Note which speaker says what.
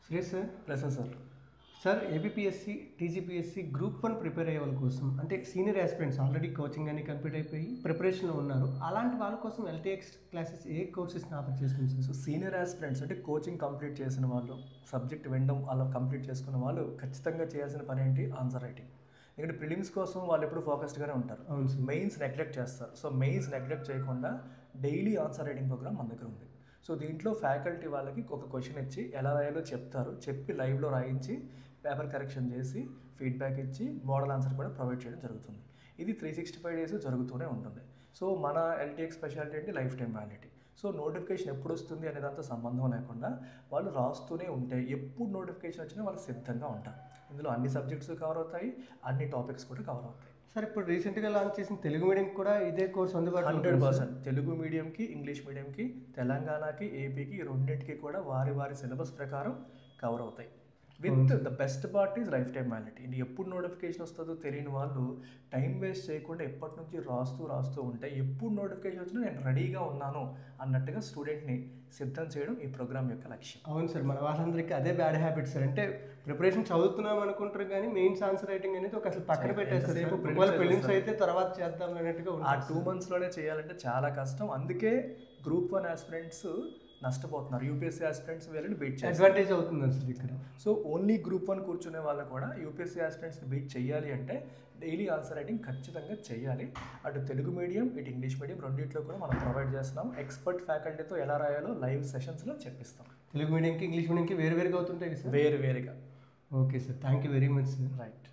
Speaker 1: Suresh sir.
Speaker 2: Plus sir.
Speaker 1: Sir ABPSC TGPSC group 1 prepare అయ్యే వాళ్ళ కోసం అంటే సీనియర్ ఆస్పిరెంట్స్ ఆల్రెడీ కోచింగ్ అని కంప్లీట్ అయిపోయి ప్రిపరేషన్లో ఉన్నారు. అలాంటి వాళ్ళ కోసం ఎల్టీఎక్స్ క్లాసెస్ ఏ కోర్సెస్ని ఆఫర్ చేస్తుంది సార్?
Speaker 2: సో సీనియర్ ఆస్పిరెంట్స్ అంటే కోచింగ్ కంప్లీట్ చేసిన వాళ్ళు, సబ్జెక్ట్ వినడం అలా కంప్లీట్ చేసుకున్న వాళ్ళు ఖచ్చితంగా చేయాల్సిన పని ఏంటి? Answer writing. ఎందుకంటే ప్రిలిమ్స్ కోసం వాళ్ళు ఎప్పుడు ఫోకస్డ్గానే ఉంటారు.
Speaker 1: అవును సార్.
Speaker 2: మెయిన్స్ నెగ్లెక్ట్ చేస్తారు. సో మెయిన్స్ నెగ్లెక్ట్ చేయకుండా డైలీ ఆన్సర్ రైటింగ్ ప్రోగ్రామ్ మన దగ్గర ఉంది. సో దీంట్లో ఫ్యాకల్టీ వాళ్ళకి ఒక క్వశ్చన్ ఇచ్చి ఎలా రాయాలో చెప్తారు, చెప్పి లైవ్లో రాయించి పేపర్ కరెక్షన్ చేసి ఫీడ్బ్యాక్ ఇచ్చి మోడల్ ఆన్సర్ కూడా ప్రొవైడ్ చేయడం జరుగుతుంది. ఇది 365 డేస్ జరుగుతూనే ఉంటుంది. సో మన ఎల్టీఎక్స్ స్పెషాలిటీ ఏంటి? Life time validity. So notification ఎప్పుడు వస్తుంది అనే దాంతో సంబంధం లేకుండా వాళ్ళు రాస్తూనే ఉంటే ఎప్పుడు నోటిఫికేషన్ వచ్చినా వాళ్ళు సిద్ధంగా ఉంటారు. ఇందులో అన్ని సబ్జెక్ట్స్ కవర్ అవుతాయి, అన్ని టాపిక్స్ కూడా కవర్ అవుతాయి.
Speaker 1: సార్ ఇప్పుడు రీసెంట్గా లాంచ్ చేసిన తెలుగు మీడియం కూడా ఇదే కోర్స్ అందుబాటులో
Speaker 2: 100% తెలుగు మీడియంకి, ఇంగ్లీష్ మీడియంకి, తెలంగాణకి, ఏపీకి రెండింటికి కూడా వారి వారి సిలబస్ ప్రకారం కవర్ అవుతాయి. With the best part is life time validity. ఇది ఎప్పుడు నోటిఫికేషన్ వస్తుందో తెలియని వాళ్ళు టైం వేస్ట్ చేయకుండా ఎప్పటి నుంచి రాస్తూ ఉంటే ఎప్పుడు నోటిఫికేషన్ వచ్చినా నేను రెడీగా ఉన్నాను అన్నట్టుగా స్టూడెంట్ని సిద్ధం చేయడం ఈ ప్రోగ్రామ్ యొక్క లక్ష్యం.
Speaker 1: అవును సార్, మన వాళ్ళందరికీ అదే బ్యాడ్ హ్యాబిట్ సార్. అంటే ప్రిపరేషన్ చదువుతున్నాం అనుకుంటారు కానీ మెయిన్స్ ఆన్సర్ రైటింగ్ అనేది ఒక అసలు పక్కన పెట్టేస్తారు. ప్రిలిమ్స్ అయితే తర్వాత చేద్దాం అన్నట్టుగా
Speaker 2: ఆ 2 monthsలోనే చేయాలంటే చాలా కష్టం. అందుకే గ్రూప్ 1 ఆస్పిరెంట్స్ నష్టపోతున్నారు. యూపీఎస్సీ ఆస్పిరెంట్స్ వీళ్ళని బీట్ చేయాలి.
Speaker 1: అడ్వాంటేజ్ అవుతుంది సార్ ఇక్కడ.
Speaker 2: సో ఓన్లీ గ్రూప్ 1 కూర్చునే వాళ్ళు కూడా యూపీఎస్సీ ఆస్పిరెంట్స్ని బీట్ చేయాలి అంటే డైలీ ఆన్సర్ రైటింగ్ ఖచ్చితంగా చేయాలి. అటు తెలుగు మీడియం, ఇటు ఇంగ్లీష్ మీడియం రెండింటిలో కూడా మనం ప్రొవైడ్ చేస్తున్నాం. ఎక్స్పర్ట్ ఫ్యాకల్టీతో ఎలా రాయాలో లైవ్ సెషన్స్లో చెప్పిస్తాం.
Speaker 1: తెలుగు మీడియంకి, ఇంగ్లీష్ మీడియంకి వేరువేరుగా అవుతుంటాయి సార్?
Speaker 2: వేరువేరుగా.
Speaker 1: Okay sir, thank you very much sir.
Speaker 2: Right.